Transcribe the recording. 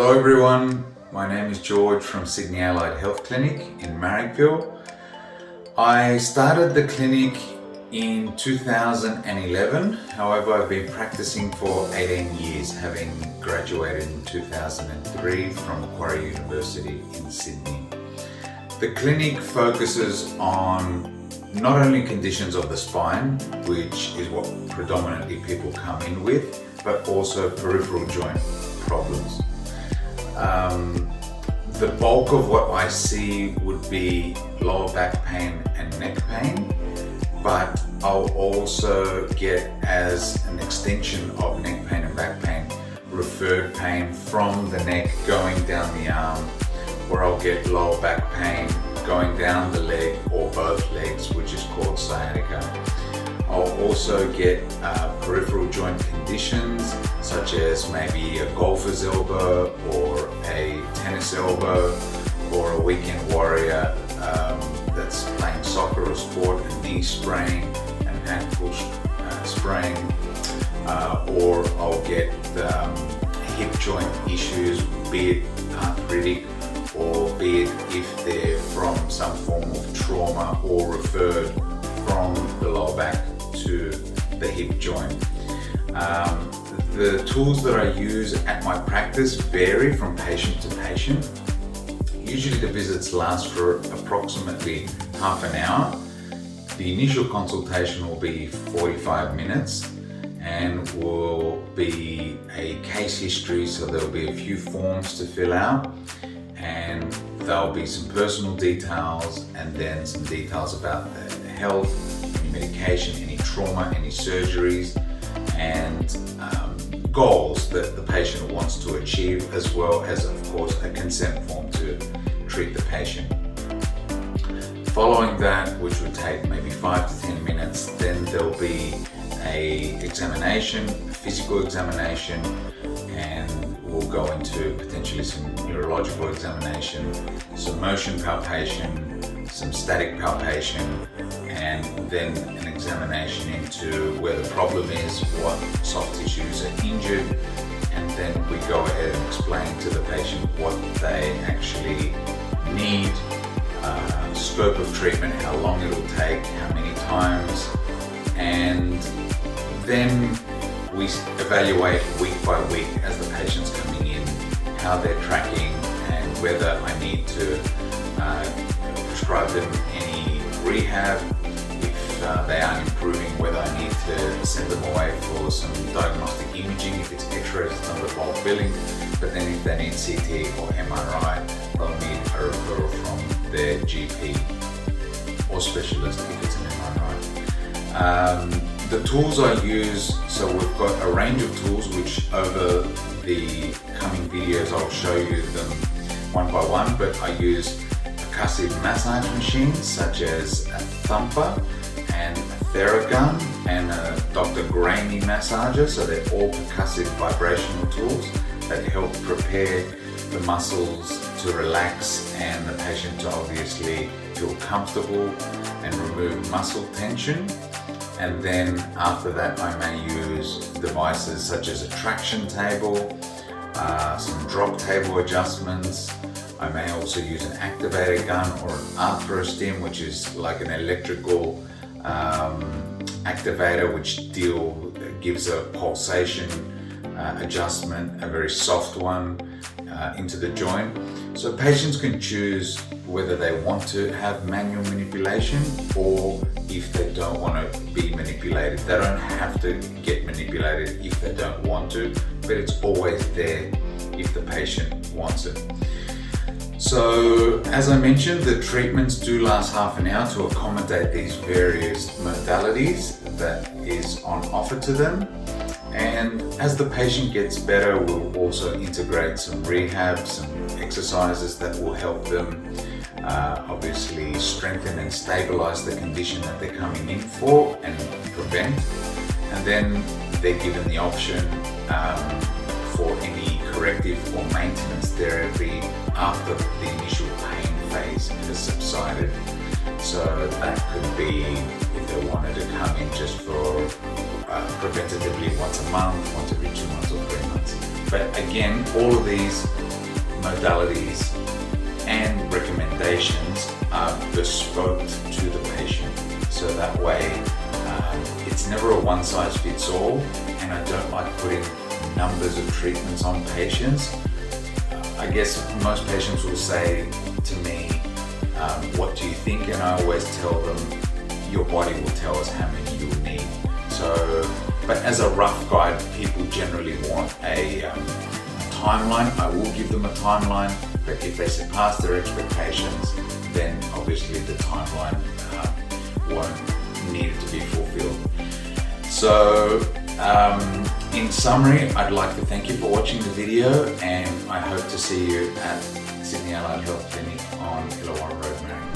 Hello everyone, my name is George from Sydney Allied Health Clinic in Marrickville. I started the clinic in 2011, however I've been practicing for 18 years, having graduated in 2003 from Macquarie University in Sydney. The clinic focuses on not only conditions of the spine, which is what predominantly people come in with, but also peripheral joint problems. The bulk of what I see would be lower back pain and neck pain, but I'll also get, as an extension of neck pain and back pain, referred pain from the neck going down the arm, or I'll get lower back pain going down the leg or both legs, which is called sciatica. I'll also get peripheral joint conditions such as maybe a golfer's elbow or a tennis elbow, or a weekend warrior that's playing soccer or sport, a knee sprain, an ankle sprain, or I'll get hip joint issues, be it arthritic or be it if they're from some form of trauma or referred from the lower back to the hip joint. The tools that I use at my practice vary from patient to patient. Usually the visits last for approximately half an hour. The initial consultation will be 45 minutes and will be a case history, so there'll be a few forms to fill out, and there'll be some personal details and then some details about the health, any medication, any trauma, any surgeries, and goals that the patient wants to achieve, as well as, of course, a consent form to treat the patient. Following that, which would take maybe 5 to 10 minutes, then there'll be a examination, a physical examination, and we'll go into potentially some neurological examination, some motion palpation, some static palpation, and then an examination into where the problem is, what soft tissues are injured, and then we go ahead and explain to the patient what they actually need, scope of treatment, how long it'll take, how many times, and then we evaluate week by week as the patient's coming in, how they're tracking, and whether I need to prescribe them any rehab. If they aren't improving, whether I need to send them away for some diagnostic imaging. If it's x-rays, it's under bulk billing, but then if they need CT or MRI, they'll need a referral from their GP or specialist if it's an MRI. The tools I use, so we've got a range of tools which over the coming videos I'll show you them one by one, but I use percussive massage machines such as a thumper and a Theragun and a Dr. Gramey massager, so they're all percussive vibrational tools that help prepare the muscles to relax and the patient to obviously feel comfortable and remove muscle tension. And then after that I may use devices such as a traction table, some drop table adjustments. I may also use an activator gun or an arthrostim, which is like an electrical activator which gives a pulsation adjustment, a very soft one into the joint. So patients can choose whether they want to have manual manipulation or if they don't want to be manipulated. They don't have to get manipulated if they don't want to, but it's always there if the patient wants it. So as I mentioned, the treatments do last half an hour to accommodate these various modalities that is on offer to them. And as the patient gets better, we'll also integrate some rehab, some exercises that will help them obviously strengthen and stabilize the condition that they're coming in for and prevent. And then they're given the option for any corrective or maintenance therapy after the initial pain phase has subsided. So that could be if they wanted to come in just for preventatively once a month, once every 2 months or 3 months. But again, all of these modalities and recommendations are bespoke to the patient. So that way, it's never a one size fits all, and I don't like putting numbers of treatments on patients. I guess most patients will say to me, what do you think? And I always tell them, your body will tell us how many you will need. So, but as a rough guide, people generally want a timeline. I will give them a timeline, but if they surpass their expectations, then obviously the timeline won't need to be fulfilled. So, in summary, I'd like to thank you for watching the video, and I hope to see you at Sydney Allied Health Clinic on Illawarra Road, Marion.